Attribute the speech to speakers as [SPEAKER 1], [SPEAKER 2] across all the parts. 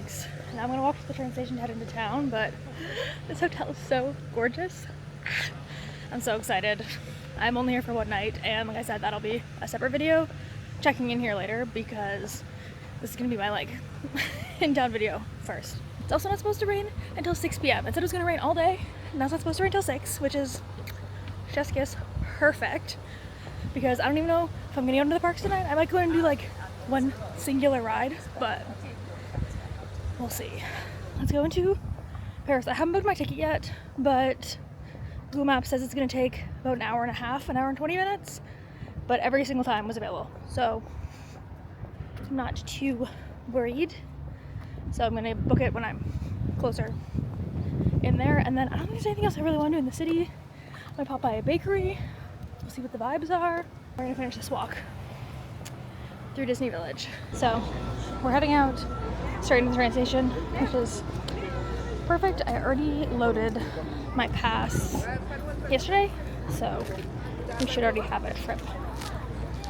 [SPEAKER 1] bags. And I'm gonna walk to the train station to head into town, but this hotel is so gorgeous. I'm so excited. I'm only here for one night, and like I said, that'll be a separate video checking in here later because this is gonna be my like in-town video first. It's also not supposed to rain until 6 p.m. It said it was gonna rain all day, and now it's not supposed to rain until 6, which is chef's kiss perfect because I don't even know if I'm gonna go into the parks tonight. I might go and do like one singular ride, but we'll see. Let's go into Paris. I haven't booked my ticket yet, but Google Maps says it's gonna take about an hour and a half, an hour and 20 minutes, but every single time was available. So I'm not too worried. So I'm gonna book it when I'm closer in there. And then I don't think there's anything else I really want to do in the city. I'm gonna pop by a bakery. We'll see what the vibes are. We're gonna finish this walk through Disney Village. So we're heading out straight into the train station, which is perfect. I already loaded my pass yesterday, so we should already have a trip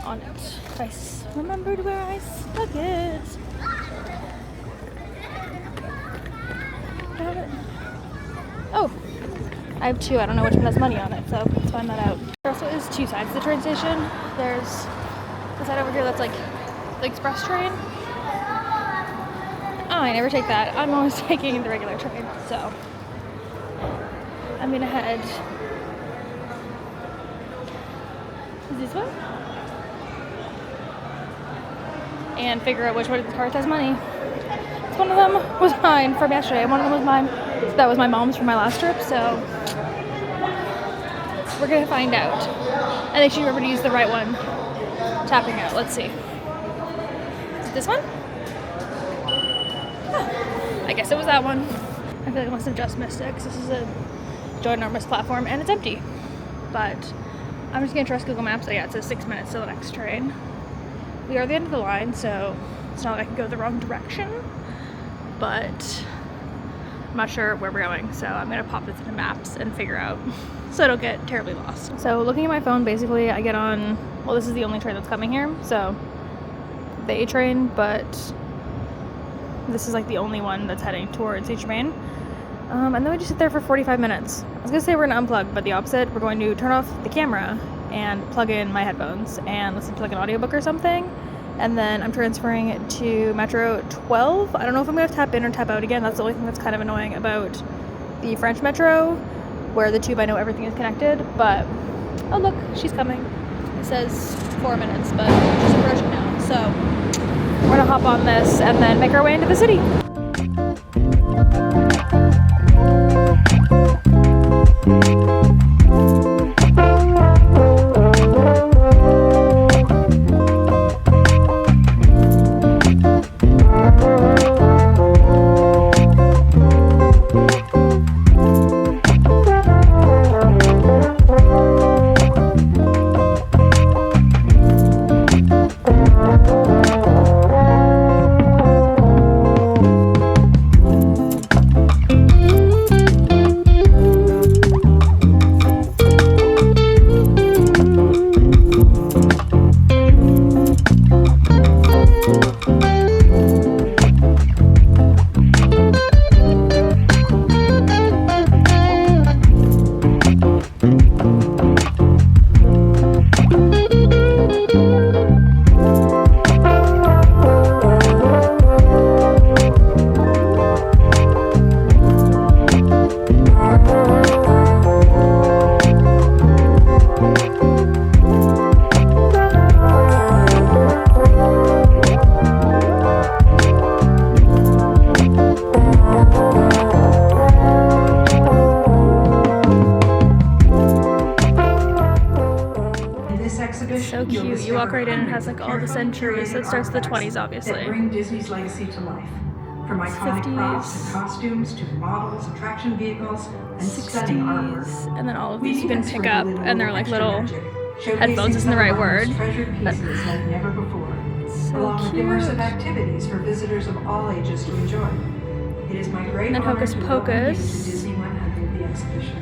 [SPEAKER 1] on it. I remembered where I stuck it. Got it. Oh, I have two. I don't know which one has money on it, so let's find that out. There also is two sides to the train station. There's the side over here that's like the express train. Oh, I never take that. I'm always taking the regular train, so I'm gonna head. Is this one? And figure out which one of the cars has money. So one of them was mine from yesterday, and one of them was mine. That was my mom's from my last trip, so we're gonna find out. I think she remembered to use the right one. Tapping out. Let's see. Is it this one? Oh, I guess it was that one. I feel like I must have just missed it because this is a ginormous platform and it's empty. But I'm just gonna trust Google Maps. Oh yeah, it says 6 minutes to the next train. We are at the end of the line, so it's not like I can go the wrong direction. But I'm not sure where we're going, so I'm gonna pop this into maps and figure out so I don't get terribly lost. So looking at my phone, basically I get on, well, this is the only train that's coming here, so the A train, but this is like the only one that's heading towards Saint Germain. And then we just sit there for 45 minutes. I was gonna say we're gonna unplug, but the opposite. We're going to turn off the camera and plug in my headphones and listen to like an audiobook or something. And then I'm transferring to Metro 12. I don't know if I'm gonna tap in or tap out again. That's the only thing that's kind of annoying about the French Metro, where the tube, I know everything is connected, but oh look, she's coming. It says 4 minutes, but she's approaching now. So we're gonna hop on this and then make our way into the city. So cute. You walk right in and it has like all the centuries. It starts in the 20s, obviously.
[SPEAKER 2] Bring Disney's legacy to life. From iconic props and costumes to models, attraction vehicles, and stunning artwork.
[SPEAKER 1] And then all of these you can pick up, and they're like little headphones, isn't the right word.
[SPEAKER 2] Treasured pieces like never before.
[SPEAKER 1] So
[SPEAKER 2] along
[SPEAKER 1] cute.
[SPEAKER 2] with immersive activities for visitors of all ages to enjoy. It is my great honor
[SPEAKER 1] Hocus
[SPEAKER 2] to welcome you to
[SPEAKER 1] Pocus.
[SPEAKER 2] Disney 100, the exhibition.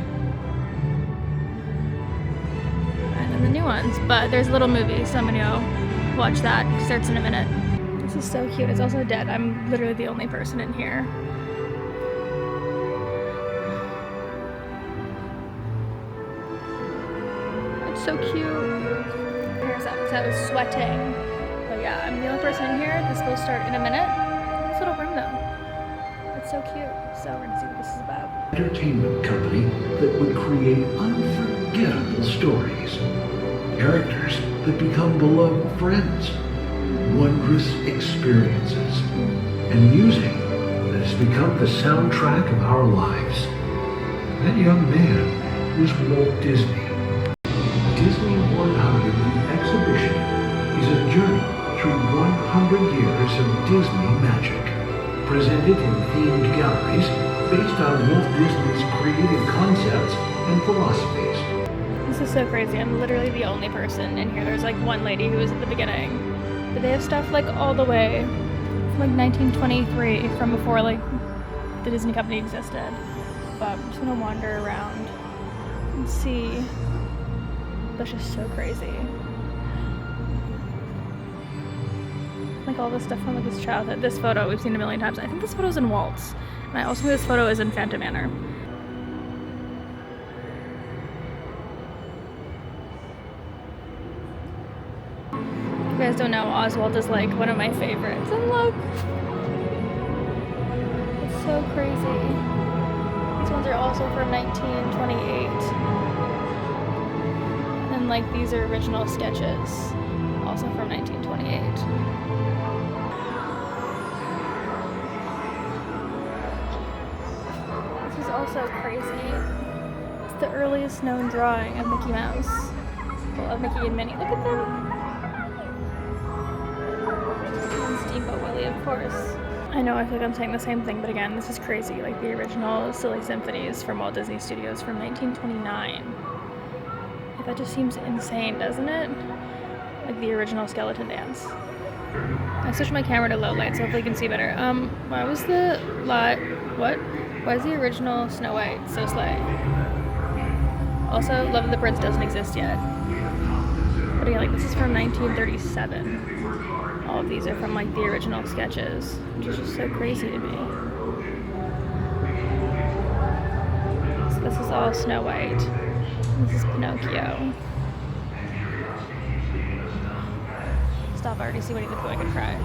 [SPEAKER 1] And then the new ones, but there's a little movie, so I'm gonna go watch that. It starts in a minute. This This is so cute. It's also dead. I'm literally the only person in here. It's so cute. Here's that because I was sweating. But yeah, I'm the only person in here. This will start in a minute. This little room though. It's so cute. So we're gonna see what this is about.
[SPEAKER 3] Entertainment company that would create unforgettable stories. Characters that become beloved friends. Wondrous experiences. And music that has become the soundtrack of our lives. That young man was Walt Disney. Disney 100, the exhibition, is a journey through 100 years of Disney magic. Presented in themed galleries based on Walt Disney's creative concepts and philosophies.
[SPEAKER 1] This is so crazy. I'm literally the only person in here. There's like one lady who was at the beginning. But they have stuff like all the way from like 1923, from before like the Disney company existed. But I'm just gonna wander around and see. That's just so crazy. Like all this stuff from like his childhood. This photo we've seen a million times. I think this photo's in Walt's. And I also think this photo is in Phantom Manor. If you guys don't know, Oswald is like one of my favorites. And look! It's so crazy. These ones are also from 1928. And like these are original sketches, also from 1928. This is also crazy. It's the earliest known drawing of Mickey Mouse. Well, of Mickey and Minnie. Look at them. And Steamboat Willie, of course. I know, I feel like I'm saying the same thing, but again, this is crazy. Like the original Silly Symphonies from Walt Disney Studios from 1929. That just seems insane, doesn't it? Like the original Skeleton Dance. I switched my camera to low light so hopefully you can see better. Why was the Why is the original Snow White so slay? Also, Love of the Prince doesn't exist yet. But again, like this is from 1937. All of these are from like the original sketches, which is just so crazy to me. So this is all Snow White. This is Pinocchio. Stop, I already see Winnie the Pooh, I could cry.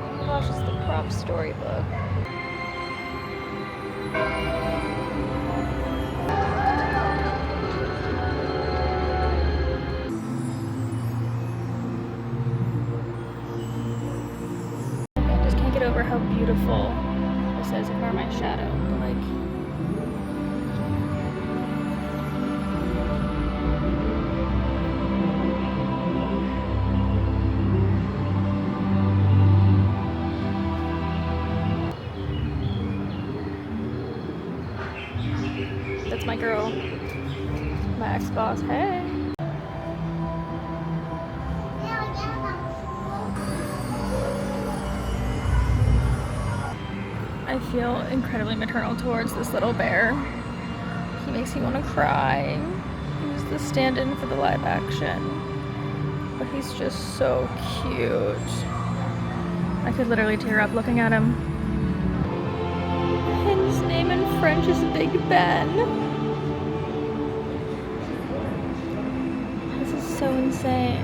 [SPEAKER 1] Oh my gosh, it's the prop storybook. I just can't get over how beautiful this is. Ignore my shadow, but like... That's my girl. My ex-boss. Hey! I feel incredibly maternal towards this little bear. He makes me want to cry. He's the stand-in for the live action. But he's just so cute. I could literally tear up looking at him. His name in French is Big Ben. This is so insane.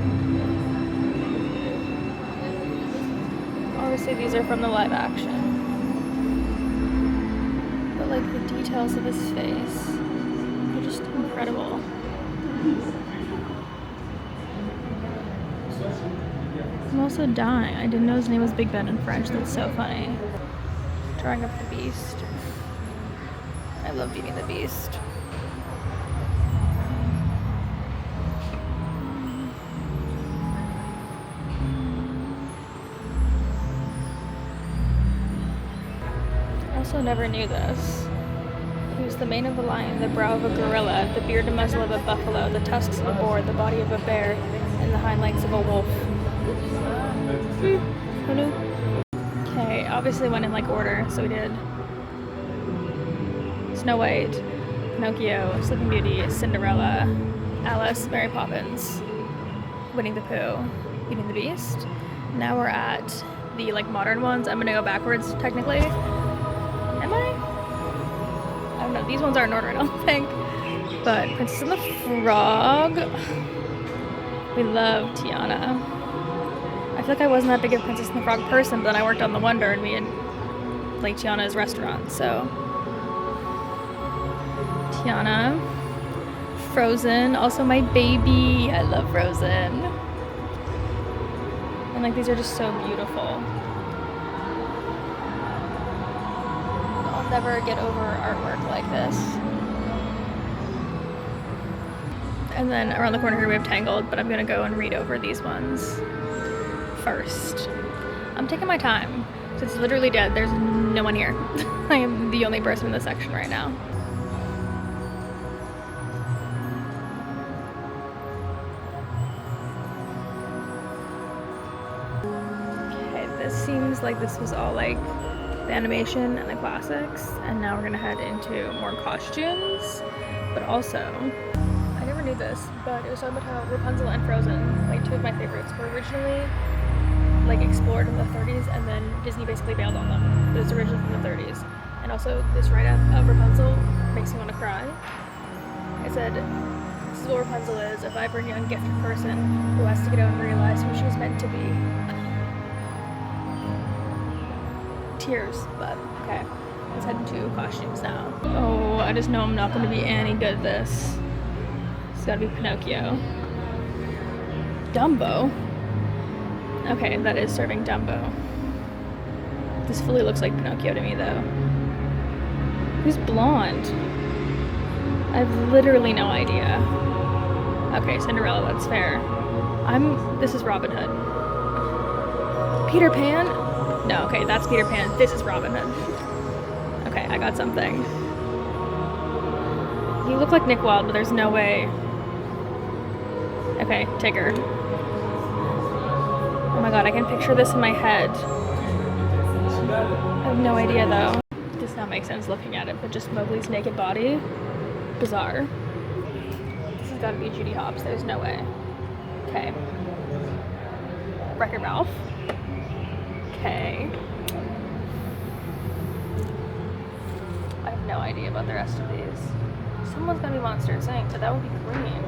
[SPEAKER 1] Obviously these are from the live action. But like the details of his face are just incredible. I'm also dying. I didn't know his name was Big Ben in French. That's so funny. Drawing up the Beast. I love Beauty and the Beast. I also never knew this. He was the mane of a lion, the brow of a gorilla, the beard and muzzle of a buffalo, the tusks of a boar, the body of a bear, and the hind legs of a wolf. Who knew? Okay, obviously went in like order, so we did Snow White, Pinocchio, Sleeping Beauty, Cinderella, Alice, Mary Poppins. Winnie the Pooh, Beauty and the Beast. Now we're at the like modern ones. I'm gonna go backwards technically. Am I? I don't know. These ones are in order, I don't think. But Princess and the Frog. We love Tiana. I feel like I wasn't that big of a Princess and the Frog person, but then I worked on The Wonder and we had like Tiana's restaurant, so. Tiana. Frozen, also my baby. I love Frozen. And like these are just so beautiful. I'll never get over artwork like this. And then around the corner here we have Tangled, but I'm gonna go and read over these ones first. I'm taking my time. So it's literally dead. There's no one here. I am the only person in this section right now. It seems like this was all like the animation and the classics, and now we're gonna head into more costumes. But also, I never knew this, but it was talking about how Rapunzel and Frozen, like two of my favorites, were originally like explored in the 30s, and then Disney basically bailed on them. It was originally from the 30s. And also this write-up of Rapunzel makes me want to cry. It said, "This is what Rapunzel is, a vibrant young gifted person who has to get out and realize who she was meant to be." Tears, but okay. Let's head into costumes now. Oh, I just know I'm not going to be any good at this. It's got to be Pinocchio. Dumbo? Okay, that is serving Dumbo. This fully looks like Pinocchio to me, though. Who's blonde? I have literally no idea. Okay, Cinderella, that's fair. This is Robin Hood. Peter Pan? No, okay, that's Peter Pan. This is Robin Hood. Okay, I got something. You look like Nick Wilde, but there's no way. Okay, Tigger. Oh my god, I can picture this in my head. I have no idea though. Does not make sense looking at it, but just Mowgli's naked body. Bizarre. This has gotta be Judy Hopps, there's no way. Okay. Wreck-It Ralph. Okay. I have no idea about the rest of these. Someone's gonna be Monster Inc, but that would be green.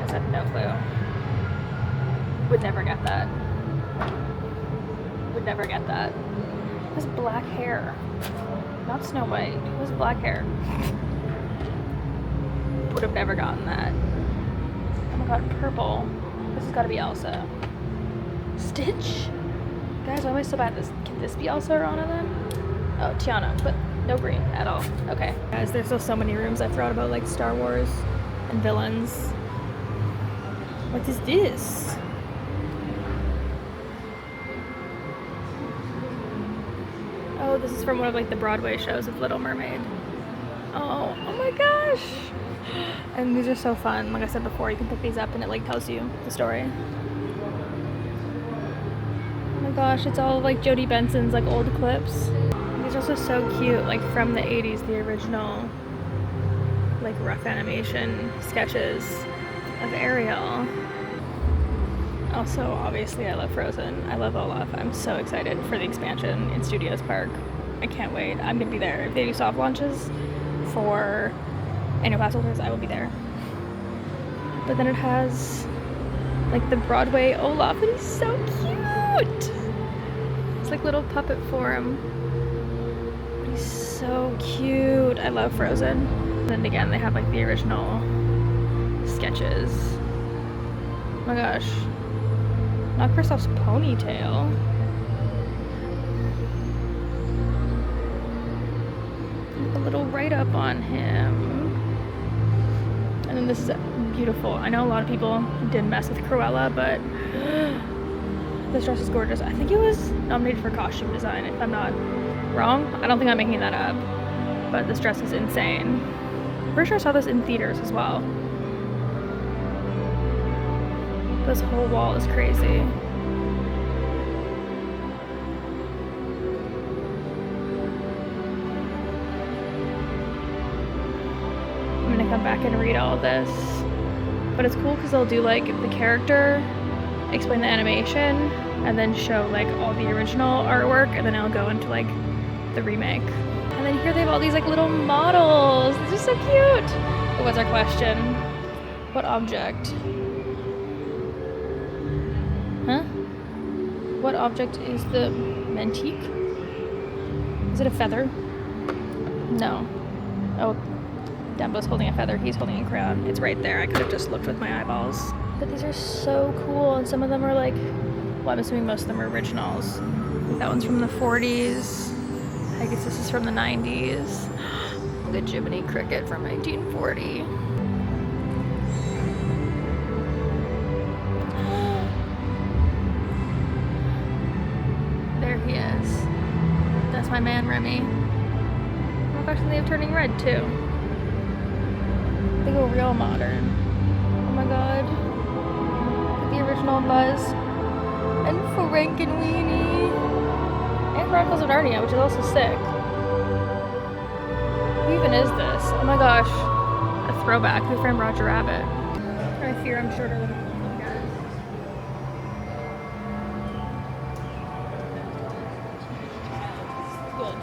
[SPEAKER 1] I have no clue. Would never get that. Would never get that. Who has black hair? Not Snow White. Who has black hair? Would have never gotten that. Oh my god, purple. This has got to be Elsa. Stitch? Guys, why am I so bad at this? Can this be Elsa or Anna then? Oh, Tiana, but no green at all. Okay. Guys, there's still so many rooms I forgot about, like Star Wars and villains. What is this? Oh, this is from one of like the Broadway shows of Little Mermaid. Oh my gosh! And these are so fun. Like I said before, you can pick these up and it like tells you the story. Oh my gosh, it's all like Jodie Benson's like old clips. These are also so cute, like from the 80s, the original like rough animation sketches of Ariel. Also, obviously, I love Frozen. I love Olaf. I'm so excited for the expansion in Studios Park. I can't wait. I'm gonna be there. If they do soft launches for annual pass holders, I will be there. But then it has like the Broadway Olaf, and he's so cute. It's like little puppet form. He's so cute. I love Frozen. And then again, they have like the original sketches. Oh my gosh. Not Kristoff's ponytail. A little write-up on him. And then this is beautiful. I know a lot of people didn't mess with Cruella, but this dress is gorgeous. I think it was nominated for costume design, if I'm not wrong. I don't think I'm making that up, but this dress is insane. I'm pretty sure I saw this in theaters as well. This whole wall is crazy. I'm gonna come back and read all of this. But it's cool because they'll do like the character, explain the animation, and then show like all the original artwork, and then it'll go into like the remake. And then here they have all these like little models. This is so cute. What's our question? What object? Huh? What object is the Mantique? Is it a feather? No. Oh, Dumbo's holding a feather. He's holding a crayon. It's right there. I could have just looked with my eyeballs. But these are so cool, and some of them are like, well, I'm assuming most of them are originals. That one's from the 40s. I guess this is from the 90s. The Jiminy Cricket from 1940. There he is. That's my man, Remy. Oh my gosh, and they have turning red too. They go real modern. Oh my god. Look at the original Buzz. And Frankenweenie. And Chronicles of Narnia, which is also sick. Who even is this? Oh my gosh. A throwback. Who framed Roger Rabbit? I fear I'm shorter than you guys. Good.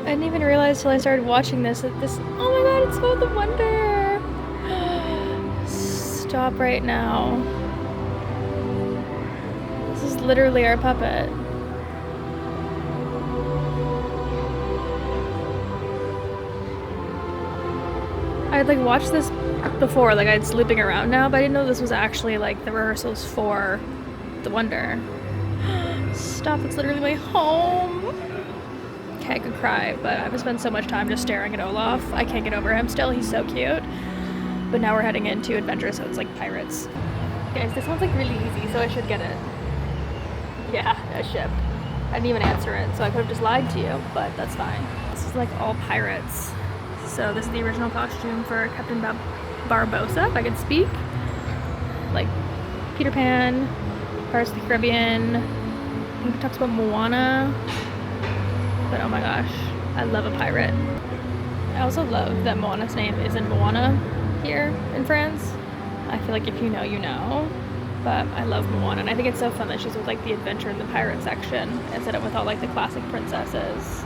[SPEAKER 1] I didn't even realize till I started watching this that this. Oh my god, it's Boat of Wonder! Stop right now. This is literally our puppet. I'd like watched this before, like I'd sleeping around now, but I didn't know this was actually like the rehearsals for The Wonder. Stop, it's literally my home. Okay, I could cry, but I've spent so much time just staring at Olaf. I can't get over him still, he's so cute. But now we're heading into adventure, so it's like pirates. Guys, this sounds like really easy, so I should get it. Yeah, a ship. I didn't even answer it, so I could have just lied to you, but that's fine. This is like all pirates. So this is the original costume for Captain Barbossa, if I could speak. Like Peter Pan, Pirates of the Caribbean. I think it talks about Moana. But oh my gosh, I love a pirate. I also love that Moana's name isn't Moana here in France. I feel like if you know, you know. But I love Moana, and I think it's so fun that she's with like the adventure and the pirate section instead of with all like the classic princesses.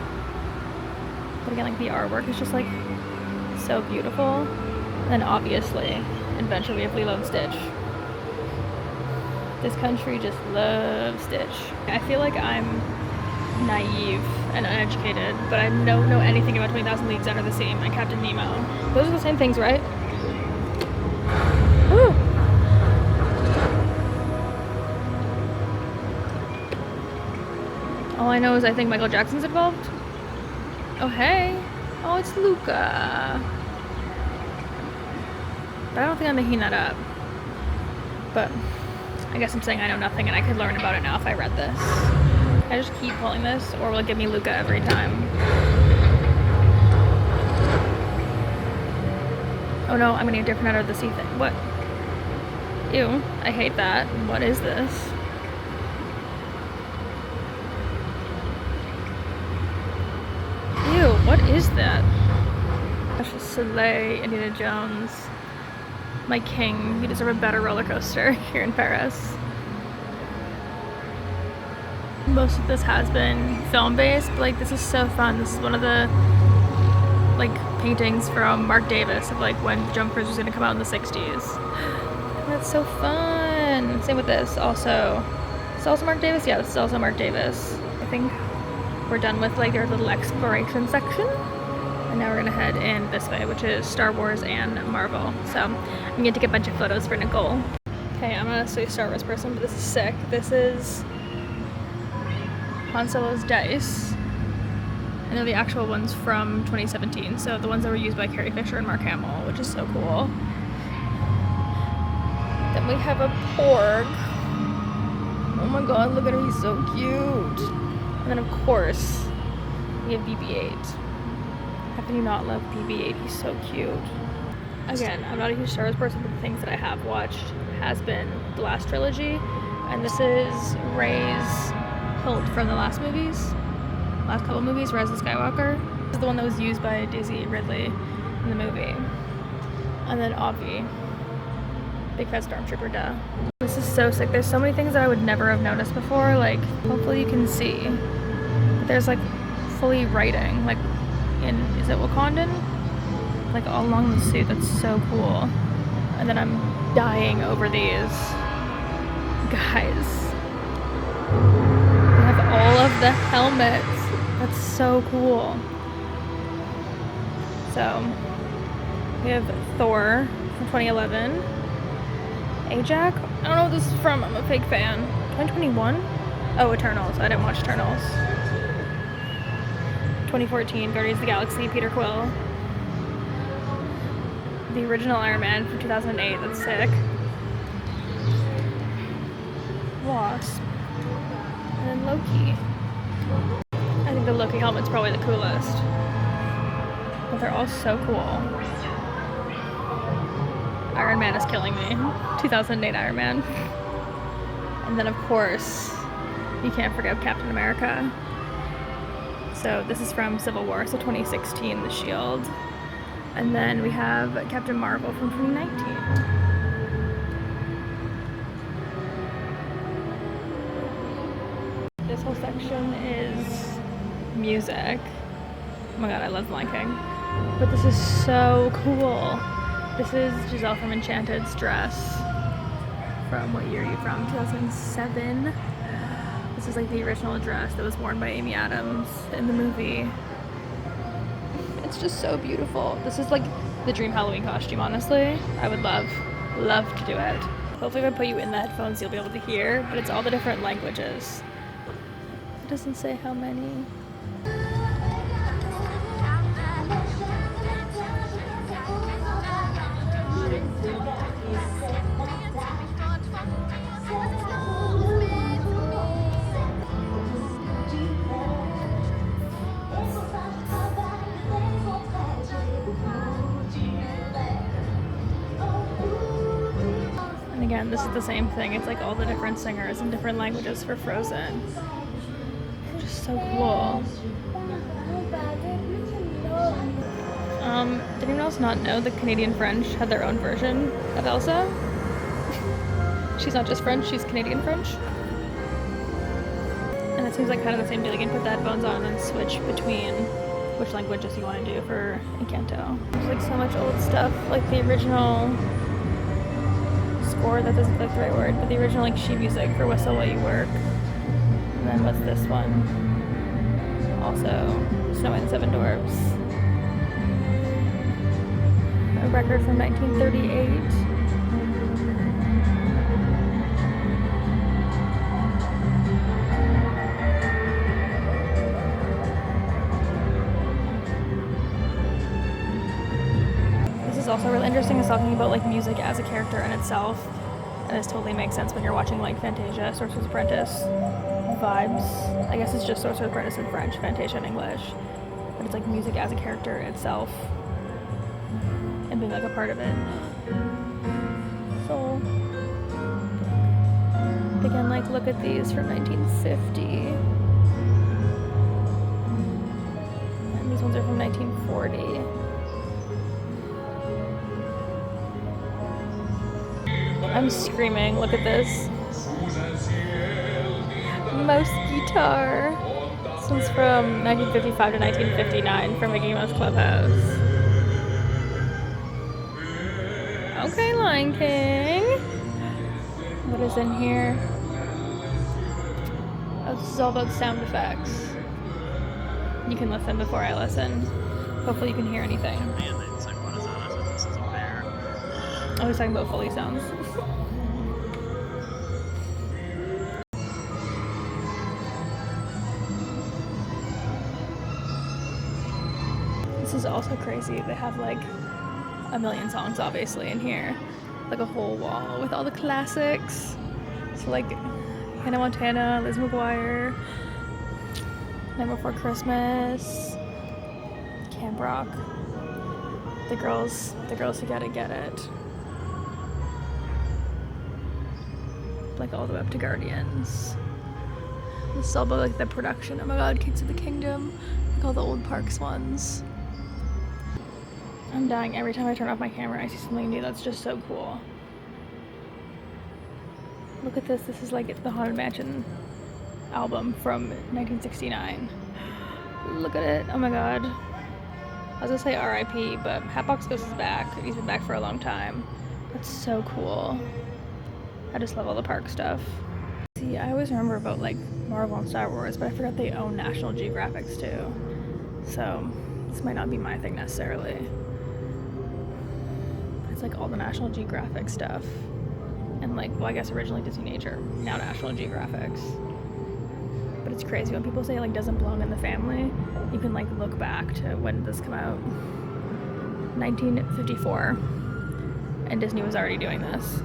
[SPEAKER 1] But again, like the artwork is just like so beautiful. And then obviously, adventure we have Lilo and Stitch. This country just loves Stitch. I feel like I'm naive and uneducated, but I don't know anything about 20,000 Leagues Under the Sea and Captain Nemo. Those are the same things, right? Woo! All I know is I think Michael Jackson's involved. Oh, hey. Oh, it's Luca. But I don't think I'm making that up. But I guess I'm saying I know nothing and I could learn about it now if I read this. I just keep pulling this, or will it give me Luca every time? Oh no, I'm getting a different out of the sea thing. What? Ew, I hate that. What is this? Ew, what is that? Gosh, Soleil, Indiana Jones. My king. You deserve a better roller coaster here in Paris. Most of this has been film-based, but like this is so fun. This is one of the like paintings from Mark Davis of like when Jump Cruise was gonna come out in the 60s. That's so fun. Same with this also. It's also Mark Davis? Yeah, this is also Mark Davis. I think we're done with like their little exploration section. And now we're gonna head in this way, which is Star Wars and Marvel. So I'm gonna take a bunch of photos for Nicole. Okay, I'm not a Star Wars person, but this is sick. This is Han Solo's dice. I know the actual ones from 2017, so the ones that were used by Carrie Fisher and Mark Hamill, which is so cool. Then we have a Porg. Oh my god, look at him, he's so cute. And then of course, we have BB-8. How can you not love BB-8? He's so cute. Again, I'm not a huge Star Wars person, but the things that I have watched has been the last trilogy, and this is Rey's hilt from the last couple movies, Rise of Skywalker. This is the one that was used by Daisy Ridley in the movie. And then Avi. because Stormtrooper, duh. This is so sick. There's so many things that I would never have noticed before. Like, hopefully you can see. There's like fully writing, like in, is it Wakandan? Like all along the suit. That's so cool. And then I'm dying over these. Guys. They have all of the helmets. That's so cool. So, we have Thor from 2011. Ajax? I don't know what this is from. I'm a big fan. 2021? Oh, Eternals. I didn't watch Eternals. 2014, Guardians of the Galaxy, Peter Quill. The original Iron Man from 2008. That's sick. Wasp. And then Loki. I think the Loki helmet's probably the coolest. But they're all so cool. Iron Man is killing me. 2008 Iron Man. And then of course, you can't forget Captain America. So this is from Civil War, so 2016, The Shield. And then we have Captain Marvel from 2019. This whole section is music. Oh my god, I love Lion King. But this is so cool. This is Giselle from Enchanted's dress. From what year are you from? 2007. This is like the original dress that was worn by Amy Adams in the movie. It's just so beautiful. This is like the dream Halloween costume, honestly. I would love to do it. Hopefully if I put you in the headphones, you'll be able to hear, but it's all the different languages. It doesn't say how many. Again, this is the same thing. It's like all the different singers in different languages for Frozen. Just so cool. Did anyone else not know the Canadian French had their own version of Elsa? She's not just French, she's Canadian French. And it seems like kind of the same deal. You can put the headphones on and switch between which languages you want to do for Encanto. There's like so much old stuff, like the original score, that doesn't look like the right word, but the original like sheet music for Whistle While You Work. And then what's this one? Also, Snow White and the Seven Dwarfs. A record from 1938. Also really interesting is talking about like music as a character in itself, and this totally makes sense when you're watching like Fantasia, Sorcerer's Apprentice vibes. I guess it's just Sorcerer's Apprentice in French, Fantasia in English, but it's like music as a character itself and being like a part of it. So again, like look at these from 1950, and these ones are from 1940. I'm screaming, look at this. Mouse guitar. This one's from 1955 to 1959 from Mickey Mouse Clubhouse. Okay, Lion King. What is in here? Oh, this is all about sound effects. You can listen before I listen. Hopefully you can hear anything. I was talking about Foley sounds. This is also crazy. They have like a million songs obviously in here. Like a whole wall with all the classics. So like Hannah Montana, Liz McGuire, Night Before Christmas, Camp Rock, the girls who gotta get it. Like all the way up to Guardians. This is all about like the production. Oh my god, Kings of the Kingdom. Like all the old Parks ones. I'm dying every time I turn off my camera. I see something new that's just so cool. Look at this. This is like the Haunted Mansion album from 1969. Look at it. Oh my god. I was gonna say R.I.P., but Hatbox Ghost is back. He's been back for a long time. That's so cool. I just love all the park stuff. See, I always remember about like Marvel and Star Wars, but I forgot they own National Geographics too. So this might not be my thing necessarily. It's like all the National Geographic stuff. And like, well, I guess originally Disney Nature, now National Geographics. But it's crazy when people say like doesn't belong in the family. You can like look back to when did this come out? 1954. And Disney was already doing this.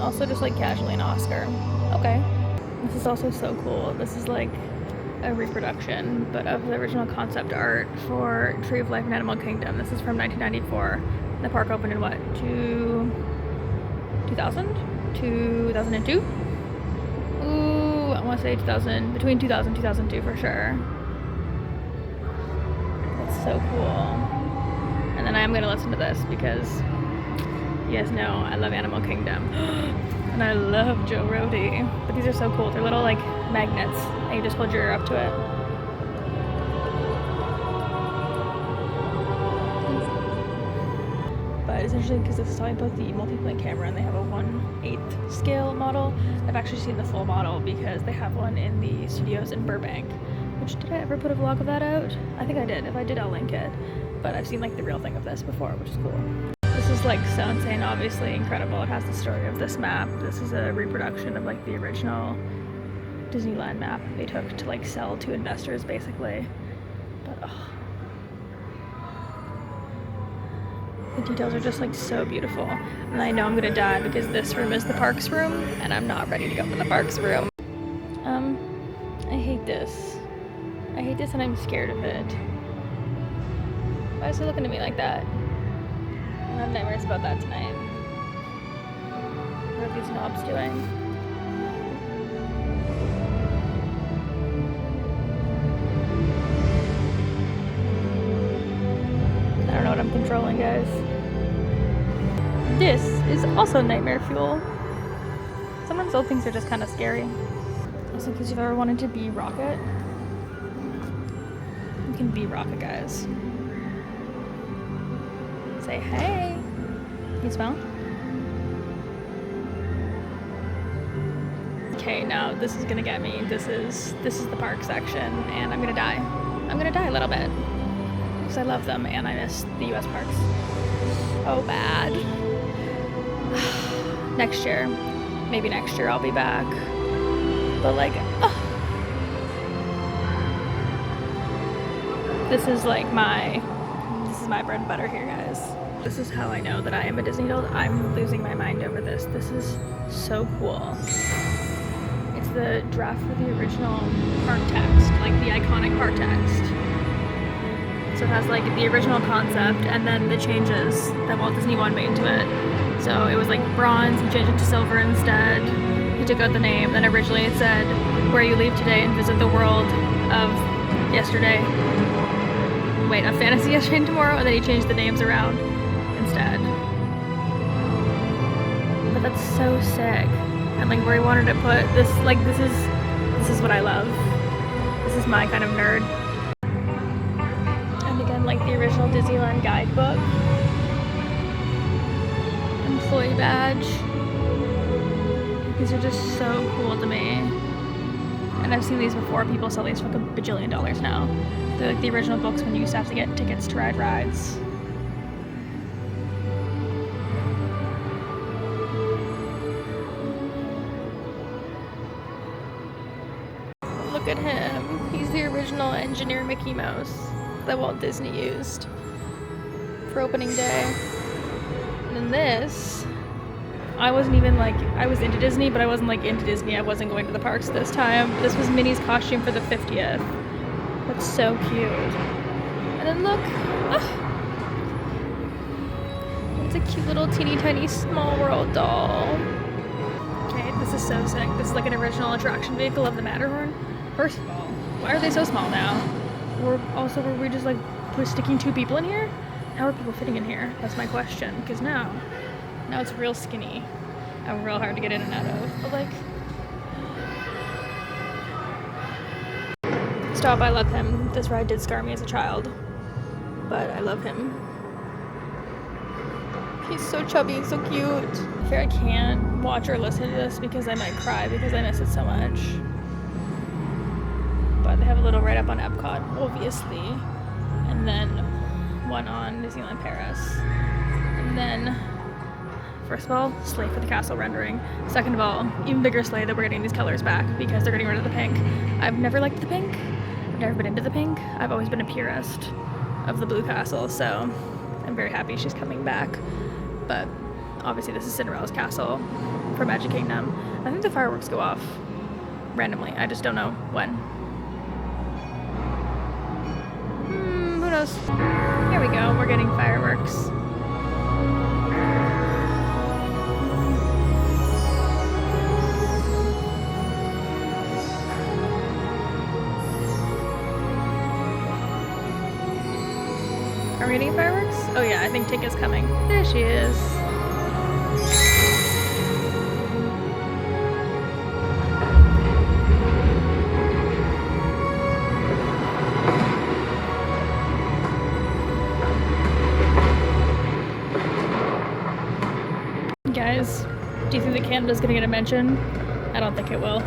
[SPEAKER 1] Also just like casually an Oscar. Okay. This is also so cool. This is like a reproduction, but of the original concept art for Tree of Life and Animal Kingdom. This is from 1994. The park opened in what? 2000? 2002? Ooh, I want to say 2000, between 2000 and 2002 for sure. That's so cool. And then I am going to listen to this because you guys know I love Animal Kingdom. And I love Joe Rody. But these are so cool. They're little like magnets and you just hold your ear up to it. But it's interesting because this is talking about the multi-point camera and they have a 1/8 scale model. I've actually seen the full model because they have one in the studios in Burbank. Which, did I ever put a vlog of that out? I think I did. If I did, I'll link it. But I've seen like the real thing of this before, which is cool. This is like so insane, obviously incredible. It has the story of this map. This is a reproduction of like the original Disneyland map they took to like sell to investors basically. But oh. The details are just like so beautiful. And I know I'm gonna die because this room is the parks room and I'm not ready to go to the parks room. I hate this. I hate this and I'm scared of it. Why is he looking at me like that? I have nightmares about that tonight. What are these knobs doing? I don't know what I'm controlling, guys. This is also nightmare fuel. Sometimes old things are just kind of scary. Also, because you've ever wanted to be Rocket, you can be Rocket, guys. Say hey. You smell? Okay, now this is gonna get me. This is the park section, and I'm gonna die. I'm gonna die a little bit because I love them and I miss the U.S. parks so bad. Next year, maybe next year I'll be back. But like, this is my bread and butter here, guys. This is how I know that I am a Disney adult. I'm losing my mind over this. This is so cool. It's the draft for the original park text, like the iconic park text. So it has like the original concept and then the changes that Walt Disney One made to it. So it was like bronze, he changed it to silver instead. He took out the name. Then originally it said, where you leave today and visit the world of yesterday. Wait, of fantasy yesterday and tomorrow, and then he changed the names around instead. But that's so sick. And like where he wanted to put this, like this is what I love. This is my kind of nerd. And again, like the original Disneyland guidebook. Employee badge. These are just so cool to me. And I've seen these before. People sell these for like $1 bajillion now. They're like the original books when you used to have to get tickets to ride rides. Look at him. He's the original engineer Mickey Mouse that Walt Disney used for opening day. And then this, I wasn't even like, I was into Disney, but I wasn't like into Disney. I wasn't going to the parks this time. This was Minnie's costume for the 50th. That's so cute. And then look, it's a cute little teeny tiny Small World doll. Okay, this is so sick. This is like an original attraction vehicle of the Matterhorn. First of all, why are they so small now? Or also, were we just like sticking 2 people in here? How are people fitting in here? That's my question. Because now it's real skinny. are real hard to get in and out of. But like, stop, I love him. This ride did scar me as a child, but I love him. He's so chubby and so cute. I fear I can't watch or listen to this because I might cry because I miss it so much. But they have a little write-up on Epcot, obviously, and then one on Disneyland Paris. And then, first of all, sleigh for the castle rendering. Second of all, even bigger sleigh that we're getting these colors back because they're getting rid of the pink. I've never liked the pink. I've never been into the pink. I've always been a purist of the blue castle, so I'm very happy she's coming back. But obviously this is Cinderella's castle for Magic Kingdom. I think the fireworks go off randomly. I just don't know when. Who knows? Here we go. We're getting fireworks. Are we getting fireworks? Oh yeah, I think Tinka's coming. There she is. Guys, do you think that Canada's gonna get a mention? I don't think it will.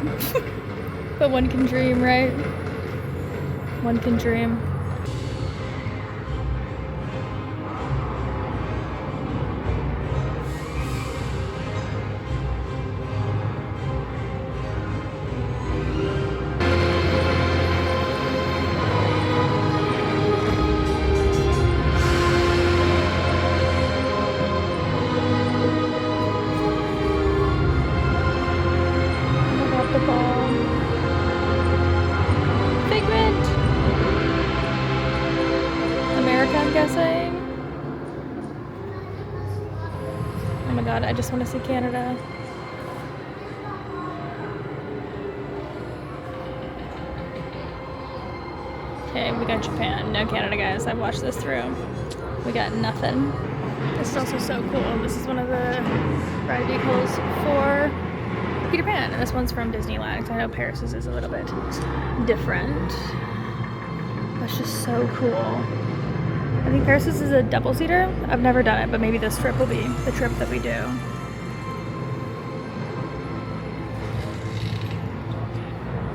[SPEAKER 1] But one can dream, right? One can dream. Oh my god, I just want to see Canada. Okay, we got Japan. No Canada, guys. I've watched this through. We got nothing. This is also so cool. This is one of the ride vehicles for Peter Pan, and this one's from Disneyland, because I know Paris's is a little bit different. But it's just so cool. I think Paris's is a double-seater. I've never done it, but maybe this trip will be the trip that we do.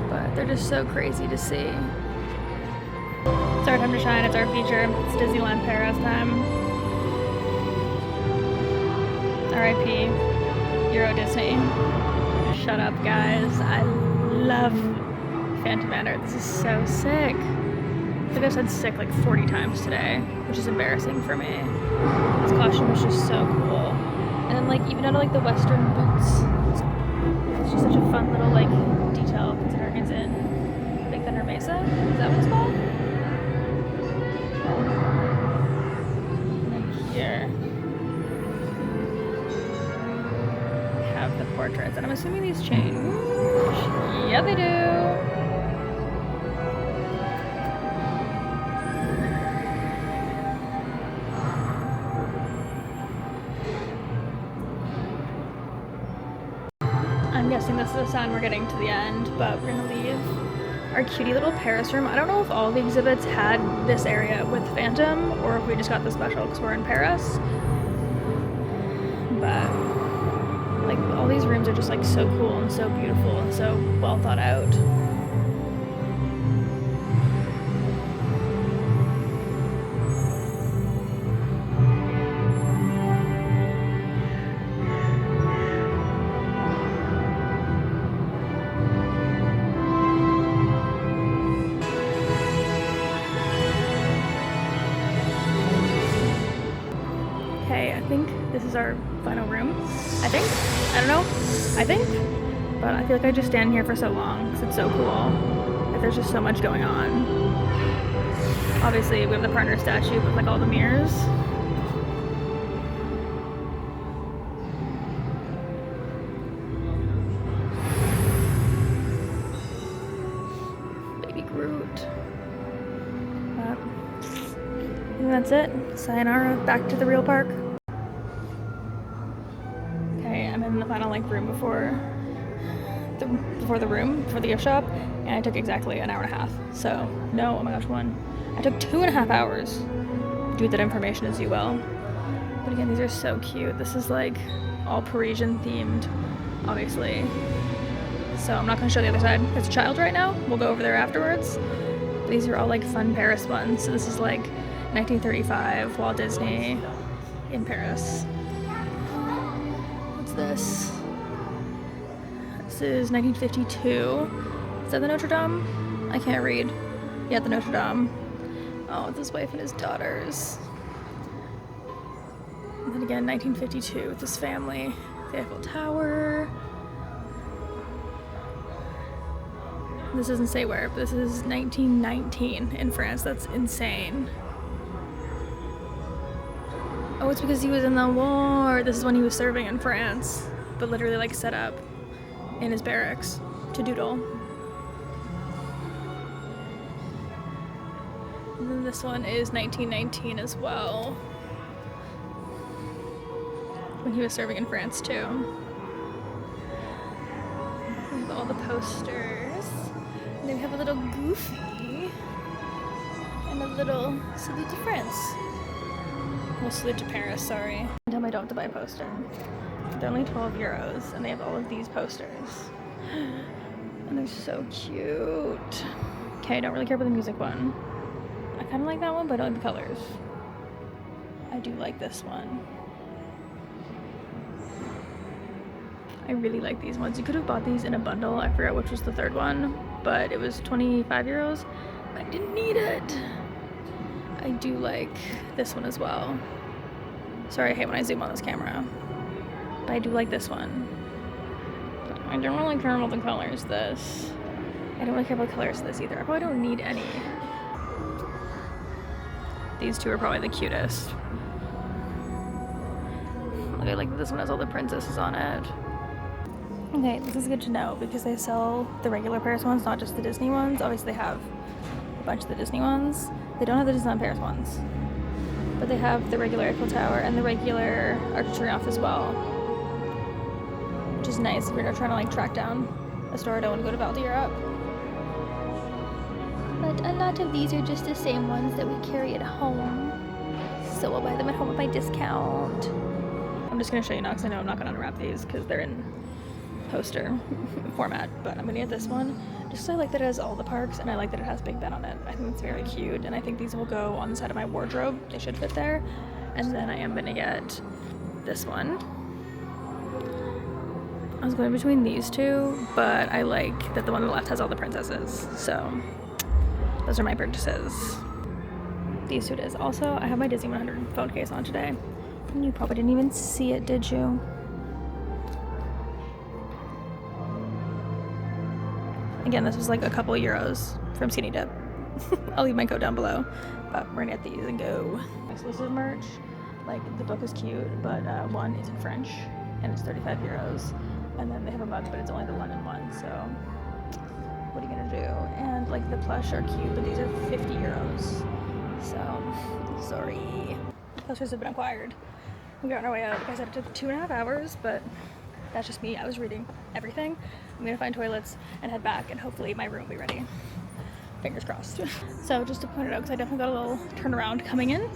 [SPEAKER 1] But they're just so crazy to see. It's our time to shine. It's our feature. It's Disneyland Paris time. R.I.P. Euro Disney. Shut up, guys. I love Phantom Manor. This is so sick. I think I've said sick like 40 times today, which is embarrassing for me. This costume is just so cool. And then like even out of like the western boots, it's just such a fun little like detail considering it's in Big Thunder Mesa. Is that what it's called? And then here we have the portraits, and I'm assuming these change. Yeah, they do. I'm guessing this is a sign we're getting to the end, but we're gonna leave our cutie little Paris room. I don't know if all the exhibits had this area with Phantom or if we just got the special because we're in Paris. But like all these rooms are just like so cool and so beautiful and so well thought out. I think this is our final room. I think. I don't know. I think. But I feel like I just stand here for so long because it's so cool. Like there's just so much going on. Obviously, we have the partner statue with like all the mirrors. Baby Groot. And that's it. Sayonara, back to the real park. Okay, I'm in the final like room before the gift shop, and I took exactly an hour and a half. So no, oh my gosh, I took 2.5 hours. Do that information as you will. But again, these are so cute. This is like all Parisian themed, obviously. So I'm not going to show the other side. It's a child right now. We'll go over there afterwards. These are all like fun Paris ones. So this is like 1935 Walt Disney in Paris. What's this? This is 1952. Is that the Notre Dame? I can't read. Yeah, the Notre Dame. Oh, with his wife and his daughters. And then again, 1952 with his family. The Eiffel Tower. This doesn't say where, but this is 1919 in France. That's insane. Oh, it's because he was in the war. This is when he was serving in France, but literally like set up in his barracks to doodle. And then this one is 1919 as well, when he was serving in France too. We have all the posters. And then we have a little Goofy and a little salute to France. Well, salute to Paris, sorry. Tell my dog to buy a poster. They're only 12 euros and they have all of these posters. And they're so cute. Okay, I don't really care about the music one. I kind of like that one, but I don't like the colors. I do like this one. I really like these ones. You could have bought these in a bundle. I forgot which was the third one, but it was 25 euros. I didn't need it. I do like this one as well. Sorry, I hate when I zoom on this camera. But I do like this one. But I don't really care about the colors this. I don't really care about the colors this either. I probably don't need any. These two are probably the cutest. Look, I like that this one has all the princesses on it. Okay, this is good to know because they sell the regular Paris ones, not just the Disney ones. Obviously they have a bunch of the Disney ones. They don't have the Disneyland Paris ones, but they have the regular Eiffel Tower and the regular Arc de Triomphe as well, which is nice if you're not trying to like track down a store. I don't want to go to Val d'Europe. But a lot of these are just the same ones that we carry at home, so we'll buy them at home with my discount. I'm just going to show you now because I know I'm not going to unwrap these because they're in poster format, but I'm going to get this one just because I like that it has all the parks and I like that it has Big Ben on it. I think it's very cute and I think these will go on the side of my wardrobe. They should fit there. And then I am going to get this one. I was going between these two, but I like that the one on the left has all the princesses, so those are my purchases. These two it is. Also, I have my Disney 100 phone case on today. And you probably didn't even see it, did you? Again, this was like a couple euros from Skinny Dip. I'll leave my code down below. But we're gonna get these and go. Exclusive merch. Like, the book is cute, but one is in French, and it's 35 euros. And then they have a mug, but it's only the London one, so what are you gonna do? And like the plush are cute, but these are 50 euros. So, sorry. Posters have been acquired. We got on our way out. Like I said, it took 2.5 hours, but that's just me. I was reading everything. I'm gonna find toilets and head back, and hopefully my room will be ready. Fingers crossed. So just to point it out, because I definitely got a little turnaround coming in.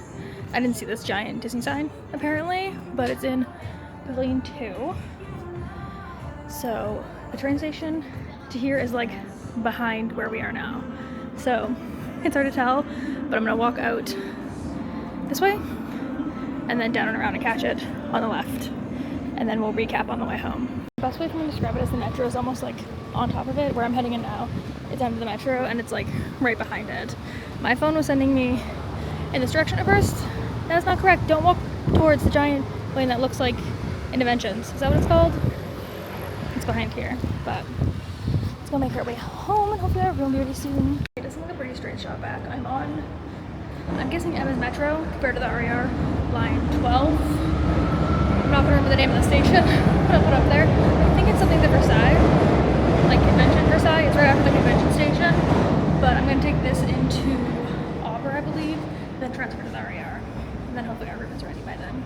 [SPEAKER 1] I didn't see this giant Disney sign, apparently, but it's in Pavilion 2. So the train station to here is like behind where we are now. So it's hard to tell, but I'm gonna walk out this way and then down and around and catch it on the left. And then we'll recap on the way home. The best way for me to describe it is the metro is almost like on top of it. Where I'm heading in now, it's under the metro and it's like right behind it. My phone was sending me in this direction at first. That's not correct. Don't walk towards the giant lane that looks like Interventions. Is that what it's called? It's behind here, but let's go make our way home and hopefully our room will be ready soon. It doesn't look a pretty straight shot back. I'm guessing Emma's Metro compared to the RER line 12. I'm not gonna remember the name of the station, but I'll put up there. I think it's something to Versailles, like Convention Versailles. It's right after the convention station, but I'm gonna take this into Auber, I believe, then transfer to the RER, and then hopefully our room is ready by then.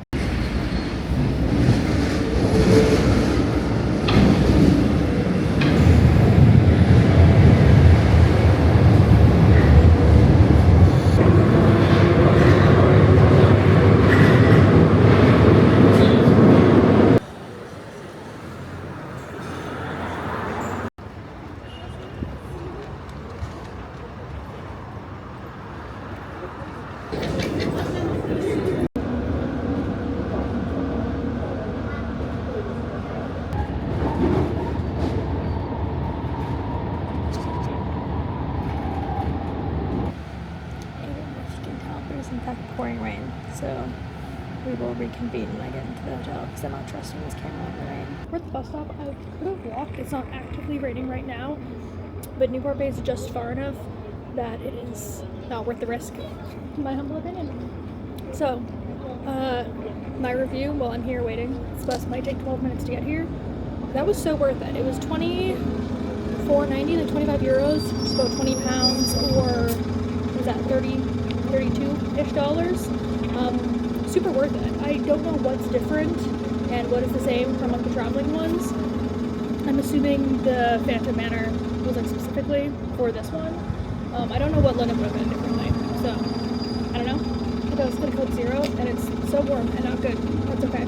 [SPEAKER 1] So we will reconvene when I get into the hotel because I'm not trusting this camera in the rain. We're at the bus stop. I could have walked. It's not actively raining right now, but Newport Bay is just far enough that it is not worth the risk, in my humble opinion. So, my review while I'm here waiting. This bus might take 12 minutes to get here. That was so worth it. It was $24.90, like 25 euros, so about 20 pounds, or what is that, 32-ish dollars. Super worth it. I don't know what's different and what is the same from like the traveling ones. I'm assuming the Phantom Manor was like specifically for this one. I don't know what London would have been differently, so I don't know. But I was gonna code 0 and it's so warm and not good. That's okay.